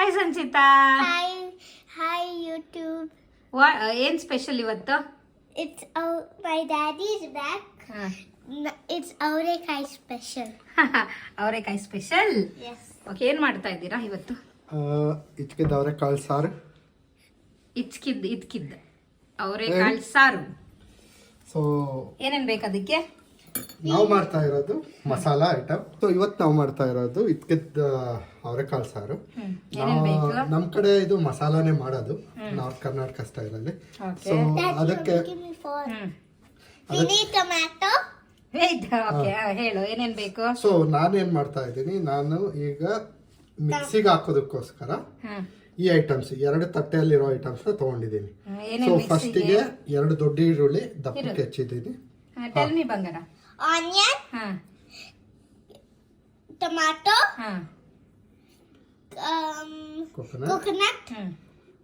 Hi Sanchita. Hi YouTube. ಏನ್ special ಇವತ್ತು? It's my daddy's back. It's ಅವರೆಕಾಯಿ ಸ್ಪೆಷಲ್. ಅವರೆಕಾಯಿ ಸ್ಪೆಷಲ್. Yes. ಓಕೆ, ಏನ್ ಮಾಡ್ತಾ ಇದ್ದೀರಾ ಇವತ್ತು? ಇಚ್ಕಿದ್ದ ಅವರೆಕಾಳು ಸಾರು. ಇದ್ಕಿದ್ದ ಅವರೆಕಾಳು ಸಾರು. ಸೊ ಏನೇನ್ ಬೇಕು ಅದಕ್ಕೆ? ನಾವು ಮಾಡ್ತಾ ಇರೋದು ಮಸಾಲಾ ಐಟಮ್. ಸೊ ಇವತ್ತು ನಾವು ಮಾಡ್ತಾ ಇರೋದು ಇದ್ಕಿದ್ದ ಅವರೆಕಾಳು ಸಾರು. ನಮ್ ಕಡೆ ಇದು ಮಸಾಲಾನೇ ಮಾಡೋದು ನಾರ್ತ್ ಕರ್ನಾಟಕ ಸ್ಟೈಲಲ್ಲಿ. ಸೊ ಅದಕ್ಕೆ ಟೊಮ್ಯಾಟೊ. ಹೇಳು ಏನೇನ್ ಬೇಕು. ಸೊ ನಾನೇನ್ ಮಾಡ್ತಾ ಇದ್ದೀನಿ, ನಾನು ಈಗ ಮಿಕ್ಸಿಗೆ ಹಾಕೋದಕ್ಕೋಸ್ಕರ ಈ ಐಟಮ್ಸ್ 2 ತಟ್ಟೆಯಲ್ಲಿರೋ ಐಟಮ್ಸ್ ನ ತಗೊಂಡಿದ್ದೀನಿ. ಸೊ ಫಸ್ಟಿಗೆ 2 ದೊಡ್ಡ ಈರುಳ್ಳಿ ದಪ್ಪಕ್ಕೆ ಹೆಚ್ಚಿದ್ದೀನಿ. ಬಂಗಾರ. Onion, tomato, coconut,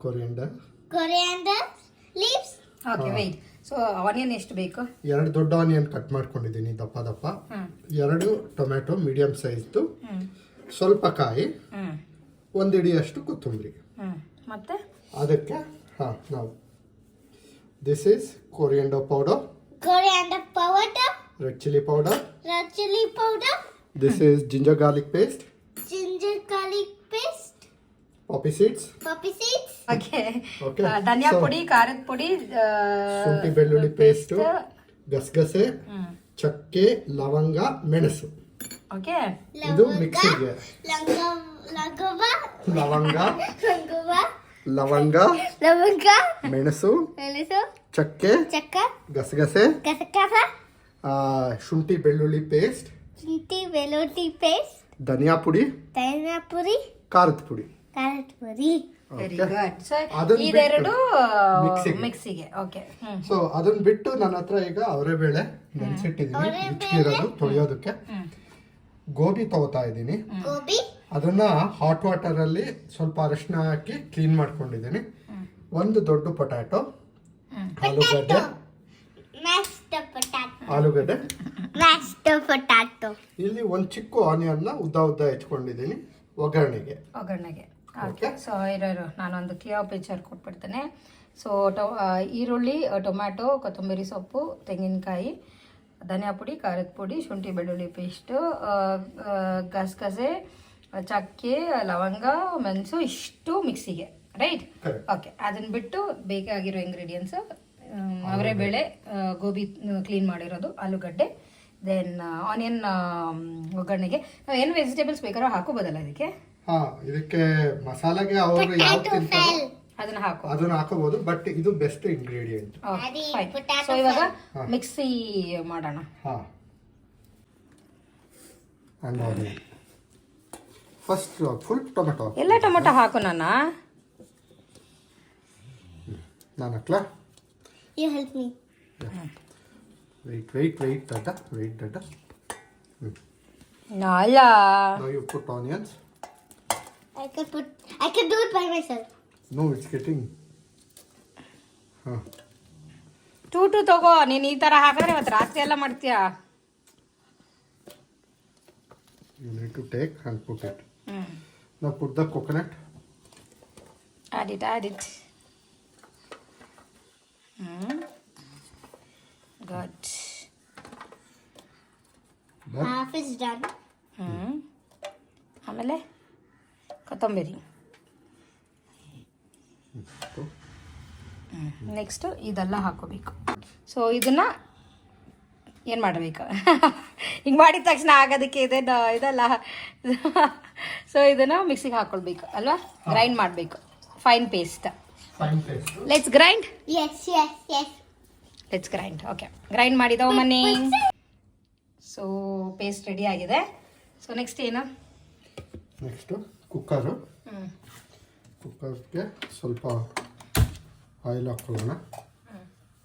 coriander leaves. Okay, wait. So onion ಎಷ್ಟು ಬೇಕು? 2 ದೊಡ್ಡ ಆನಿಯನ್ ಕಟ್ ಮಾಡ್ಕೊಂಡಿದ್ದೀನಿ ದಪ್ಪ ದಪ್ಪ. 2 ಟೊಮ್ಯಾಟೊ ಮೀಡಿಯಂ ಸೈಜ್ದು, ಸ್ವಲ್ಪ ಕಾಯಿ, 1 ಹಿಡಿಯಷ್ಟು ಕೊತ್ತಂಬರಿ. ಮತ್ತೆ ಅದಕ್ಕೆ ನಾವು this is coriander powder, red chilli powder, this is ginger garlic paste, ಪಾಪಿ ಸೀಡ್ಸ್, ಓಕೆ, ಧನಿಯಾ ಪುಡಿ, ಖಾರದ ಪುಡಿ, ಶುಂಠಿ ಬೆಳ್ಳುಳ್ಳಿ ಪೇಸ್ಟ್, ಗಸಗಸೆ, ಚಕ್ಕೆ, ಲವಂಗ, ಮೆಣಸು. ಓಕೆ, ಇದು ಮಿಕ್ಸಿಗೆ ಲವಂಗ, ಮೆಣಸು, ಚಕ್ಕೆ, ಗಸಗಸೆ, ಶುಂಠಿ ಬೆಳ್ಳುಳ್ಳಿ ಪೇಸ್ಟ್, ಧನಿಯಾ ಪುಡಿ, ಖಾರದ ಪುಡಿ. Very good. ಸೊ ಇದೆರಡು ಮಿಕ್ಸಿಗೆ. ಓಕೆ, ಸೊ ಅದನ್ನ ಬಿಟ್ಟು ನನ್ನ ಹತ್ರ ಈಗ ಅವರೆಬೇಳೆ ನೆನೆಸಿಟ್ಟಿದ್ದೀನಿ ಇಚ್ಕಿರೋದು ತೊಳೆಯೋದಕ್ಕೆ. ಗೋಬಿ ತಗೋತಾ ಇದ್ದೀನಿ. ಅದನ್ನ ಹಾಟ್ ವಾಟರ್ ಅಲ್ಲಿ ಸ್ವಲ್ಪ ಅರಿಶಿನ ಹಾಕಿ ಕ್ಲೀನ್ ಮಾಡ್ಕೊಂಡಿದ್ದೀನಿ. 1 ದೊಡ್ಡ ಪೊಟ್ಯಾಟೊ, ಆಲೂಗಡ್ಡೆ, ಇಲ್ಲಿ 1 ಚಿಕ್ಕ ಆನಿಯನ್ ನ ಉದ್ದ ಹೆಚ್ಕೊಂಡಿದ್ದೀನಿ ಒಗ್ಗರಣೆಗೆ. ಓಕೆ, ಸೊ ಇರೋರು ನಾನೊಂದು ಕ್ಲಿಯರ್ ಪಿಕ್ಚರ್ ಕೊಟ್ಬಿಡ್ತೇನೆ. ಸೊ ಈರುಳ್ಳಿ, ಟೊಮ್ಯಾಟೊ, ಕೊತ್ತಂಬರಿ ಸೊಪ್ಪು, ತೆಂಗಿನಕಾಯಿ, ಧನಿಯಾ ಪುಡಿ, ಖಾರದ ಪುಡಿ, ಶುಂಠಿ ಬೆಳ್ಳುಳ್ಳಿ ಪೇಸ್ಟು, ಗಸಗಸೆ, ಚಕ್ಕೆ, ಲವಂಗ, ಮೆಣಸು, ಇಷ್ಟು ಮಿಕ್ಸಿಗೆ, ರೈಟ್? ಓಕೆ, ಅದನ್ನ ಬಿಟ್ಟು ಬೇಕಾಗಿರೋ ಇಂಗ್ರೀಡಿಯೆಂಟ್ಸ್ ಅವರೆಬೇಳೆ, ಗೋಬಿ ಕ್ಲೀನ್ ಮಾಡಿರೋದು, ಆಲೂಗಡ್ಡೆ, ದೆನ್ ಆನಿಯನ್ ಒಗ್ಗರಣೆಗೆ. ಏನು ವೆಜಿಟೇಬಲ್ಸ್ ಬೇಕಾದ್ರೂ ಹಾಕೋಬೋದಲ್ಲ ಇದಕ್ಕೆ? ಇದಕ್ಕೆ ಮಸಾಲೆಗೆ ಅವರು ಯಾವ್ದು ತಿಂತಾರೋ ಅದನ್ನ ಹಾಕೋಬಹುದು, ಬಟ್ ಇದು ಬೆಸ್ಟ್ ಇಂಗ್ರೀಡಿಯೆಂಟ್. ಸೊ ಇವಾಗ ಮಿಕ್ಸಿ ಮಾಡೋಣ. ಫಸ್ಟ್ ಫುಲ್ ಟೊಮೆಟೊ, ಎಲ್ಲ ಟೊಮೆಟೊ ಹಾಕು. ನಾನು ಹಾಕ್ಲಾ? You help me. Wait, Dada. Nala. Now you put onions. I can do it by myself. No, it's getting. Two ತಗೋ. ನೀನು ಈ ತರ ಹಾಕಿದ್ರೆ ಇವತ್ತು ರಾತ್ರಿ ಎಲ್ಲ ಮಾಡ್ತೀಯಾ? You need to take and put it. Now put the coconut. Add it. Good. Half is done. ಆಮೇಲೆ ಕೊತ್ತಂಬರಿ. ನೆಕ್ಸ್ಟ್ ಇದೆಲ್ಲ ಹಾಕೋಬೇಕು. ಸೊ ಇದನ್ನ ಏನು ಮಾಡಬೇಕು? ಹಿಂಗೆ ಮಾಡಿದ ತಕ್ಷಣ ಆಗೋದಕ್ಕೆ ಇದೆಲ್ಲ. ಸೊ ಇದನ್ನ ಮಿಕ್ಸಿಗೆ ಹಾಕೊಳ್ಬೇಕು ಅಲ್ವಾ? ಗ್ರೈಂಡ್ ಮಾಡಬೇಕು. Fine paste. Let's grind. Yes. Let's grind. Okay, grind ಮಾಡಿದವು ಮನೆ. ಸೊ ಪೇಸ್ಟ್ ರೆಡಿ ಆಗಿದೆ. ಸೊ ನೆಕ್ಸ್ಟ್ ಏನು? ನೆಕ್ಸ್ಟ್ ಕುಕ್ಕರ್ಗೆ ಸ್ವಲ್ಪ ಆಯಿಲ್ ಹಾಕೊಳ್ಳೋಣ.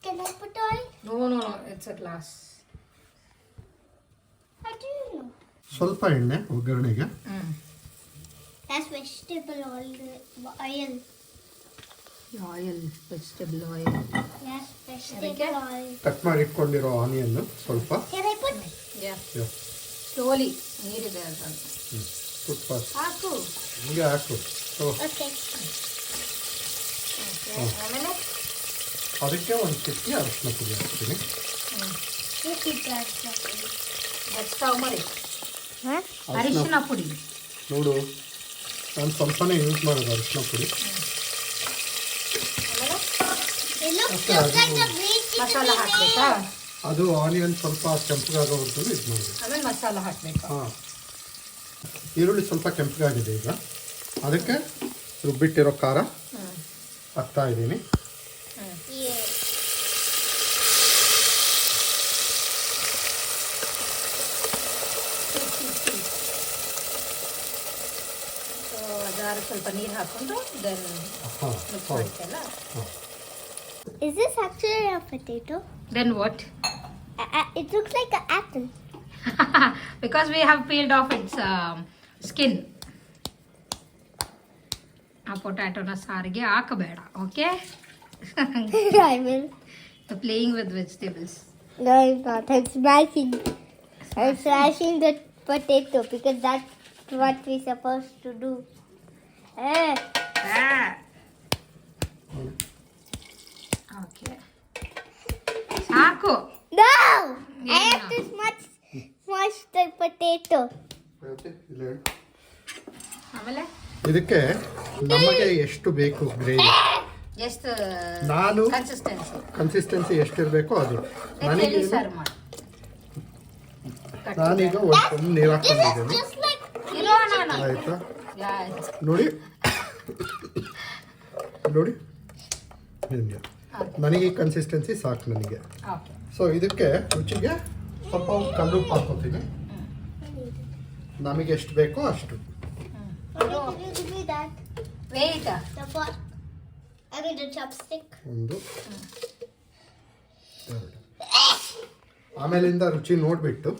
Can I put oil? No, it's a glass. How do you know? ಸ್ವಲ್ಪ ಎಣ್ಣೆ ಒಗ್ಗರಣೆಗೆ. That's vegetable oil. Vegetable oil. Yes, vegetable oil. Cut ಮಾಡಿ ಇಟ್ಕೊಂಡಿರೋ ಆನಿಯನ್ ಸ್ವಲ್ಪ. Can I put? Yeah. Slowly ನೀರಿದೆ ಅಂತ. Put first. ಹಾಕು. ಹಿಂಗೆ ಹಾಕು. So Okay. ಆಮೇಲೆ ಅದಕ್ಕೆ ಒಂದು ಚಿಟಿಕೆ ಅರಿಶಿನ ಪುಡಿ ಹಾಕ್ತೀನಿ. Look at that. That's turmeric. Huh? ಅರಿಶಿನ ಪುಡಿ. ನೋಡು, ನಾನು ಸ್ವಲ್ಪನೇ ಯೂಸ್ ಮಾಡೋದು ಅರಿಶಿನ ಪುಡಿ. ಆಮೇಲೆ It looks Okay, just like the green chicken masala we ಹಾಕ್ಬೇಕಾ? ಅದು ಆನಿಯನ್ ಸ್ವಲ್ಪ ಕೆಂಪಗಾಗೋವರೆಗೂ ಇದು ಮಾಡಬೇಕು. ಆಮೇಲೆ ಮಸಾಲ ಹಾಕ್ಬೇಕಾ? ಹಾಂ, ಈರುಳ್ಳಿ ಸ್ವಲ್ಪ ಕೆಂಪಗಾಗಿದೆ ಈಗ. ಅದಕ್ಕೆ ರುಬ್ಬಿಟ್ಟಿರೋ ಖಾರ ಹಾಕ್ತಾ ಇದ್ದೀನಿ. made. Yeah. ಸೊ ಅದಾರು ಸ್ವಲ್ಪ ನೀರು ಹಾಕೊಂಡು ದೆನ್ ಹಾಂ, ಮಿಕ್ಸ್ ಹೌದು. ಮಾಡ್ತಲ್ಲ. Is this actually a potato? Then what? It looks like an apple. Because we have peeled off its skin. ಆ ಪೊಟ್ಯಾಟೋನ ಸಾರಿಗೆ ಹಾಕಬೇಡ, okay? I will. Playing with vegetables. No, I'm not. I'm smashing. I'm smashing the potato because that's what we're supposed to do. Eh. Okay, ಸಾಕು. No! I Yeah. have to smash the potato. ಮತ್ತೆ ಇಲ್ಲಿ ಆಮೇಲೆ ಇದಕ್ಕೆ ನಮಗೆ ಎಷ್ಟು ಬೇಕು gravy, ಎಷ್ಟು ನಾನು ಕನ್ಸಿಸ್ಟೆನ್ಸಿ ಕನ್ಸಿಸ್ಟೆನ್ಸಿ ಎಷ್ಟಿರಬೇಕೋ ಅದು. ನನಗೆ ಸರ್ವ್ ಮಾಡಿ. ನಾನೀಗ ಒಂದು ನೀರು ಹಾಕ್ಕೊಂಡಿದ್ದೀನಿ. Just like ಇರೋ ನಾನು. ಆಯಿತಾ? Yes. ನೋಡಿ ನೋಡಿ, ನಿಮಗೆ ನನಗೆ ಈ ಕನ್ಸಿಸ್ಟೆನ್ಸಿ ಸಾಕು ನನಗೆ. ಓಕೆ. ಸೊ ಇದಕ್ಕೆ ರುಚಿಗೆ ಸ್ವಲ್ಪ ಕಲ್ಲುಪ್ಪು ಹಾಕ್ಕೊತೀನಿ. ನಮಗೆ ಎಷ್ಟು ಬೇಕೋ ಅಷ್ಟು. Mommy, can you give me that? Wait. The fork. I mean the chopstick. ಒಂದು, ಎರಡು. ಆಮೇಲಿಂದ ರುಚಿ ನೋಡಿಬಿಟ್ಟು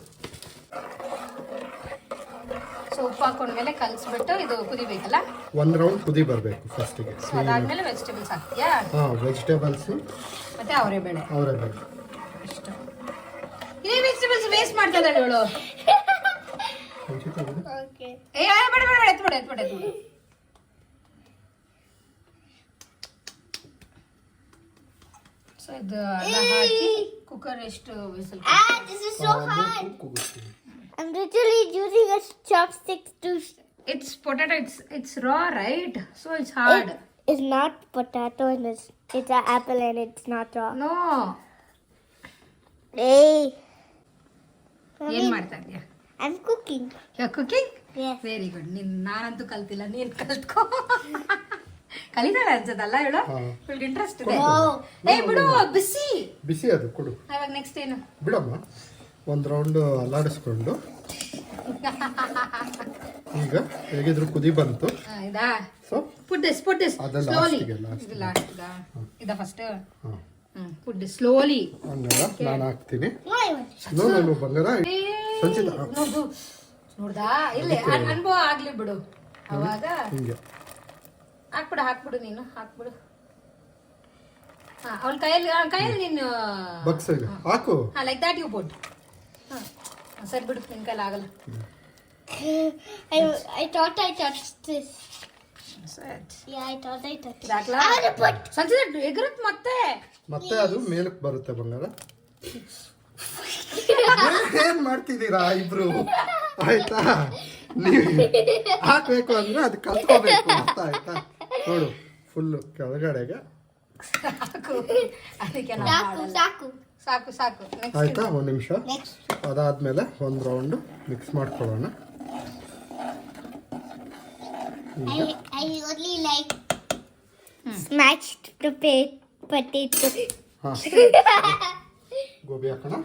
ಸೊ ಉಪ್ಪು ಹಾಕೊಂಡ್ಮೇಲೆ ಕಲಿಸ್ಬಿಟ್ಟು ಇದು ಕುದಿಬೇಕಲ್ಲ. ಒಂದು ರೌಂಡ್ ಕುದಿ ಬರಬೇಕು ಫಸ್ಟಿಗೆ. ಸೊ ಅದಾದ್ಮೇಲೆ ವೆಜಿಟೇಬಲ್ಸ್ ಹಾಕ್ತೀಯಾ? ಹಾಂ, ವೆಜಿಟೇಬಲ್ಸು ಮತ್ತೆ ಅವರೇ ಬೇಳೆ ಅವರೇ ಬೇಕು. ಅಷ್ಟು. ಇದೇ ವೆಜಿಟೇಬಲ್ಸ್ ವೇಸ್ಟ್ ಮಾಡ್ತಾ ಇದ್ದಾಳೆ ಇವಳು. Okay. ಏ ಬೇಡ ಬೇಡ ಬೇಡ, ಎತ್ಬಿಡು. ಸೊ ಇದು ಎಲ್ಲ ಹಾಕಿ ಕುಕ್ಕರ್ ಎಷ್ಟು whistle? Ah, this is so hard. I'm literally using a chopstick to. It's potato, it's raw, right? So it's hard. It's not potato and it's an apple and it's not raw. No. Hey. ಏನ್ ಮಾಡ್ತಾ ಇದೀಯ? I'm cooking. Cooking? Yes. Very good. ನಾನಂತೂ ಕಲ್ತಿಲ್ಲ, ನೀನ್ ಕಲ್ತ್ಕೋ. ಕಲಿತಾಳೆ ಅನ್ಸದಲ್ಲ ಇವಳು? ಹಾ. ಇವಳಿಗೆ interest ಇದೆ. Wow. ಏ ಬಿಡು, ಬಿಸಿ. ಬಿಸಿ ಅದು ಕೊಡು. ಇವಾಗ ನೆಕ್ಸ್ಟ್ ಏನು? ಬಿಡಮ್ಮ, ಒಂದು ರೌಂಡ್ ಅಲ್ಲಾಡಿಸ್ಕೊಂಡು ಈಗ ಹೇಗಿದ್ರು ಕುದಿ ಬಂತು. ಇದಾ? ಸೊ ಪುಟ್ ದಿಸ್ ಅದೆಲ್ಲ ಸ್ಲೋಲಿ. ಲಾಸ್ಟಿಗೆ, ಲಾಸ್ಟ್. ಇದು ಲಾಸ್ಟ್ ಇದ ಫಸ್ಟ್. ಹಾಂ, ಪುಟ್ ದಿಸ್ ಸ್ಲೋಲಿ. ಹಂಗಲ್ಲ, ನಾನು ಹಾಕ್ತೀನಿ. Why? ನಾನು ಬಂಗಾರ ಸಂಚಿತ ನೋಡ್ದಾ? ಇಲ್ಲಿ ಅನುಭವ ಆಗ್ಲಿ ಬಿಡು. ಅವಾಗ ಹಿಂಗೆ ಹಾಕ್ಬಿಡು ನೀನು ಹಾಕ್ಬಿಡು. ಅವಳ ಕೈಯಲ್ಲಿ ನೀನು ಬಗ್ಸ ಈಗ ಹಾಕು. Like that you put. ಸರಿ ಬಿಡು, ನಿನ್ ಕೈಲಿ ಆಗಲ್ಲ. I thought I touched this. ಸರಿ. Yeah, I thought I touched. ಇದಾಕ್ಲಾ? I want to put. ಸಂಚಿತ ಎಗರತ್ ಮತ್ತೆ. ಮತ್ತೆ ಅದು ಮೇಲಕ್ಕೆ ಬರುತ್ತೆ ಬಂಗಾರ. ಏನ್ ಮಾಡ್ತಿದ್ದೀರಾ ಇಬ್ರು? ಆಯ್ತಾ? ನೀವು ಹಾಕ್ಬೇಕು ಅಂದ್ರೆ ಅದು ಕಲ್ತ್ಕೋಬೇಕು, ಅರ್ಥ ಆಯ್ತಾ? ನೋಡು, ಫುಲ್ಲು ಕೆಳಗಡೆಗೆ. ಅದಕ್ಕೆ ಸಾಕು. ನೆಕ್ಸ್ಟ್ ಆಯ್ತಾ? ಒಂದು ನಿಮಿಷ. Next. ಅದಾದ್ಮೇಲೆ ಒಂದು ರೌಂಡ್ ಮಿಕ್ಸ್ ಮಾಡ್ಕೊಳ್ಳೋಣ. I only like smashed potato. ಹಾ, ಗೋಬಿ ಹಾಕೋಣ.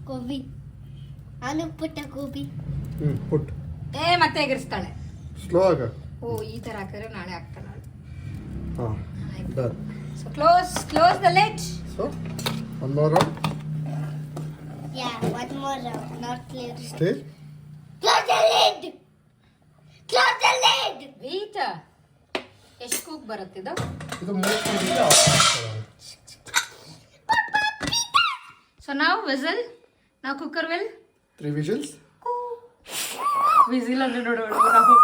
Gobi. I want to put a gobi. ಪುಟ್ ಮತ್ತೆ ಎಗರಿಸ್ತಾಳೆ. ಸ್ಲೋ ಆಗ. ಓ, ಈ ತರ ಹಾಕಿದ್ರೆ ನಾಳೆ ಆಗ್ತಾಳೆ. ಹಾಂ, done. So close the lid. So ಒಂದು more round. Yeah, one more round. Not lid. Stay. Close the lid. Close the lid. Wait. ಎಷ್ಟು ಕೂಗ್ ಬರುತ್ತಿದ್ದು? ಇದು ಮೂರು ಆಫ್ ಮಾಡ್ಕೊಳ್ಳೋಣ. ಸೊ ನಾವು ವಿಸಲ್, ನಾವು ಕುಕ್ಕರ್ ವಿಲ್ 3 ವಿಷಲ್ಸ್. ವಿಸಿಲ್ ಅಂದ್ರೆ ನೋಡು ನಾವು.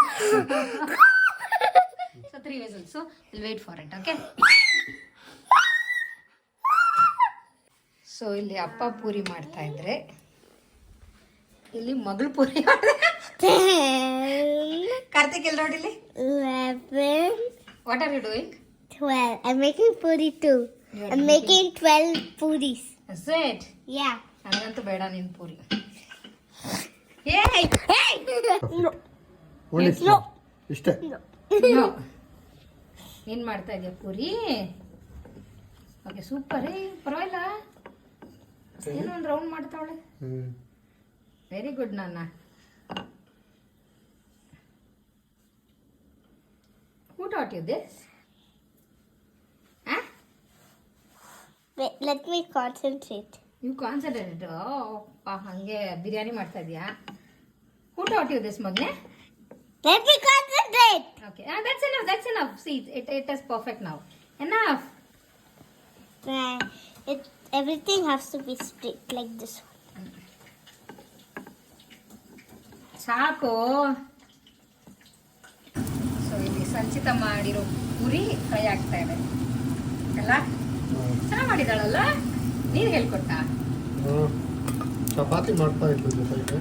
So 3 whistles. So we'll wait for it, okay? So ಇಲ್ಲಿ ಅಪ್ಪ ಪೂರಿ ಮಾಡ್ತಾ ಇದ್ರೆ ಇಲ್ಲಿ ಮಗಳು ಪೂರಿ ಕಾರ್ತಿಕ್ ಇಲ್ಲಿ ನೋಡಿ ಇಲ್ಲಿ 11, what are you doing 12. I'm making puri too. I'm making 12 puris. Set Yeah. ನನಗಂತೂ ಬೇಡ ನಿನ್ ಪೂರಿ ಏಯ್ No. ಒಳ್ಳೆ ಇಷ್ಟೇ No. ನೀನ್ ಮಾಡ್ತಾ ಇದೀಯ ಪೂರಿ ಓಕೆ ಸೂಪರ್ ಪರವಾಗಿಲ್ಲ ಏನೋ ಒಂದು ರೌಂಡ್ ಮಾಡ್ತಾವಳೆ ವೆರಿ ಗುಡ್ ನಾನ who taught you this Wait, let me concentrate. You concentrated ಹಂಗೆ ಬಿರಿಯಾನಿ ಮಾಡ್ತಾ ಇದೀಯಾ ಹೂ ಟಾಟ್ ಯು ದಿಸ್ ಮಗ್ನೆ Let me concentrate. Okay that's enough see it is perfect now enough Everything has to be straight like this one. ಸಾಕು so ಇಲ್ಲಿ ಸಂಚಿತ ಮಾಡಿರೋ puri fry ಆಗ್ತಾ ಇದೆ ಅಲ್ಲ ಚೆನ್ನಾಗಿ ಮಾಡಿದಾಳಲ್ಲ ನೀನು ಹೇಳ್ಕೊಟ್ಟ ಚಪಾತಿ ಮಾಡ್ತಾ ಇದ್ದು ಜೊತೆಗೆ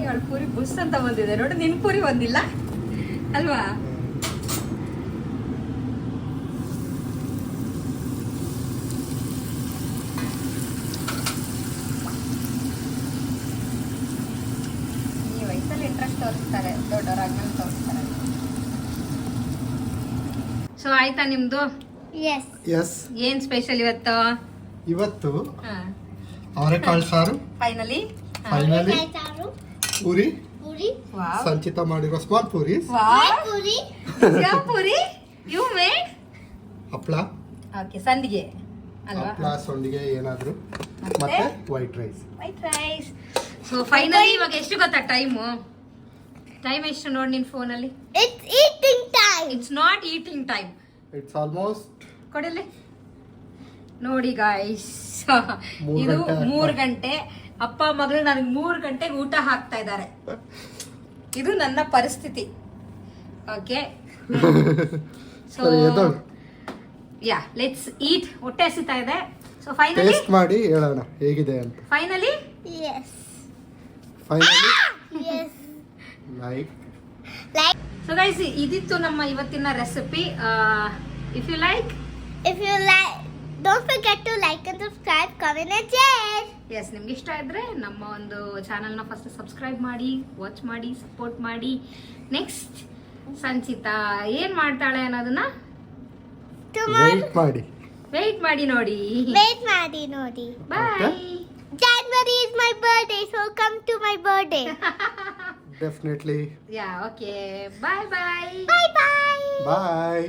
ಅವಳ ಪೂರಿ ಬುಸ್ ಅಂತ ಬಂದಿದೆ ನೋಡಿ ನಿನ್ ಪೂರಿ ಒಂದಿಲ್ಲ ಅಲ್ವಾ ಈ ವಯಸ್ಸಲ್ಲಿ ಇಂಟ್ರೆಸ್ಟ್ ತೋರಿಸ್ತಾರೆ ದೊಡ್ಡವರಾದ್ಮೇಲೆ ತೋರಿಸ್ತಾರೆ ಸೊ ಆಯ್ತಾ ನಿಮ್ದು Yes. ಎಸ್ ಏನ್ ಸ್ಪೆಷಲ್ ಇವತ್ತು ಇವತ್ತು ಅವರೆಕಾಳು ಸಾರು finally finally Taru, puri puri, wow Sanchita ಮಾಡಿರೋ ಸ್ಮಾಲ್ ಪೂರಿ ವಾವ್ puri. ಯಾವ ಪೂರಿ ಯು ಮೇಡ್ ಹಪ್ಪಳ ಓಕೆ ಸಂಡಿಗೆ ಅಲ್ವಾ ಹಪ್ಪಳ ಸೊಂಡಿಗೆ ಏನಾದ್ರು ಮತ್ತೆ white rice white rice so finally ಇವಾಗ ಎಷ್ಟು ಗೊತ್ತಾ ಟೈಮ್ ಎಷ್ಟು ನೋಡಿ ನಿನ್ ಫೋನಲ್ಲಿ It's eating time. It's not eating time it's almost ಕೊಡಲಿ ನೋಡಿ ಗಾಯ್ಸ್ ಮೂರ್ ಇದು ಗಂಟೆ ಆಗ್ತಾ 3 ಗಂಟೆ ಅಪ್ಪ ಮಗಳು ನನಗೆ 3 ಗಂಟೆಗೆ ಊಟ ಹಾಕ್ತಾ ಇದ್ದಾರೆ ಇದು ನನ್ನ ಪರಿಸ್ಥಿತಿ ಓಕೆ ಸೊ ಸರಿ ಎದ್ದೋಳು ಯಾ ಲೆಟ್ಸ್ ಈಟ್ ಹೊಟ್ಟೆ ಹಸಿತಾ ಇದೆ ಸೊ ಫೈನಲಿ ಟೇಸ್ಟ್ ಮಾಡಿ ಹೇಳೋಣ ಹೇಗಿದೆ ಅಂತ finally Yes. Finally Yes. Like Like, so guys ಇದಿತ್ತು ನಮ್ಮ ಇವತ್ತಿನ recipe if you like if you like, don't forget to like and subscribe, comment and share. Yes ನಿಮ್ಗೆ ಇಷ್ಟ ಇದ್ರೆ ನಮ್ಮ ಒಂದು ಚಾನಲ್ನ ಫಸ್ಟ್ ಸಬ್ಸ್ಕ್ರೈಬ್ ಮಾಡಿ ವಾಚ್ ಮಾಡಿ ಸಪೋರ್ಟ್ ಮಾಡಿ ನೆಕ್ಸ್ಟ್ ಸಂಚಿತಾ ಏನ್ ಮಾಡ್ತಾಳೆ ಅನ್ನೋದನ್ನ Tomorrow, ವೇಟ್ ಮಾಡಿ ನೋಡಿ wait, Maddie, Nodi. Bye January is my birthday, so come to my birthday. Definitely yeah okay bye bye Bye bye. Bye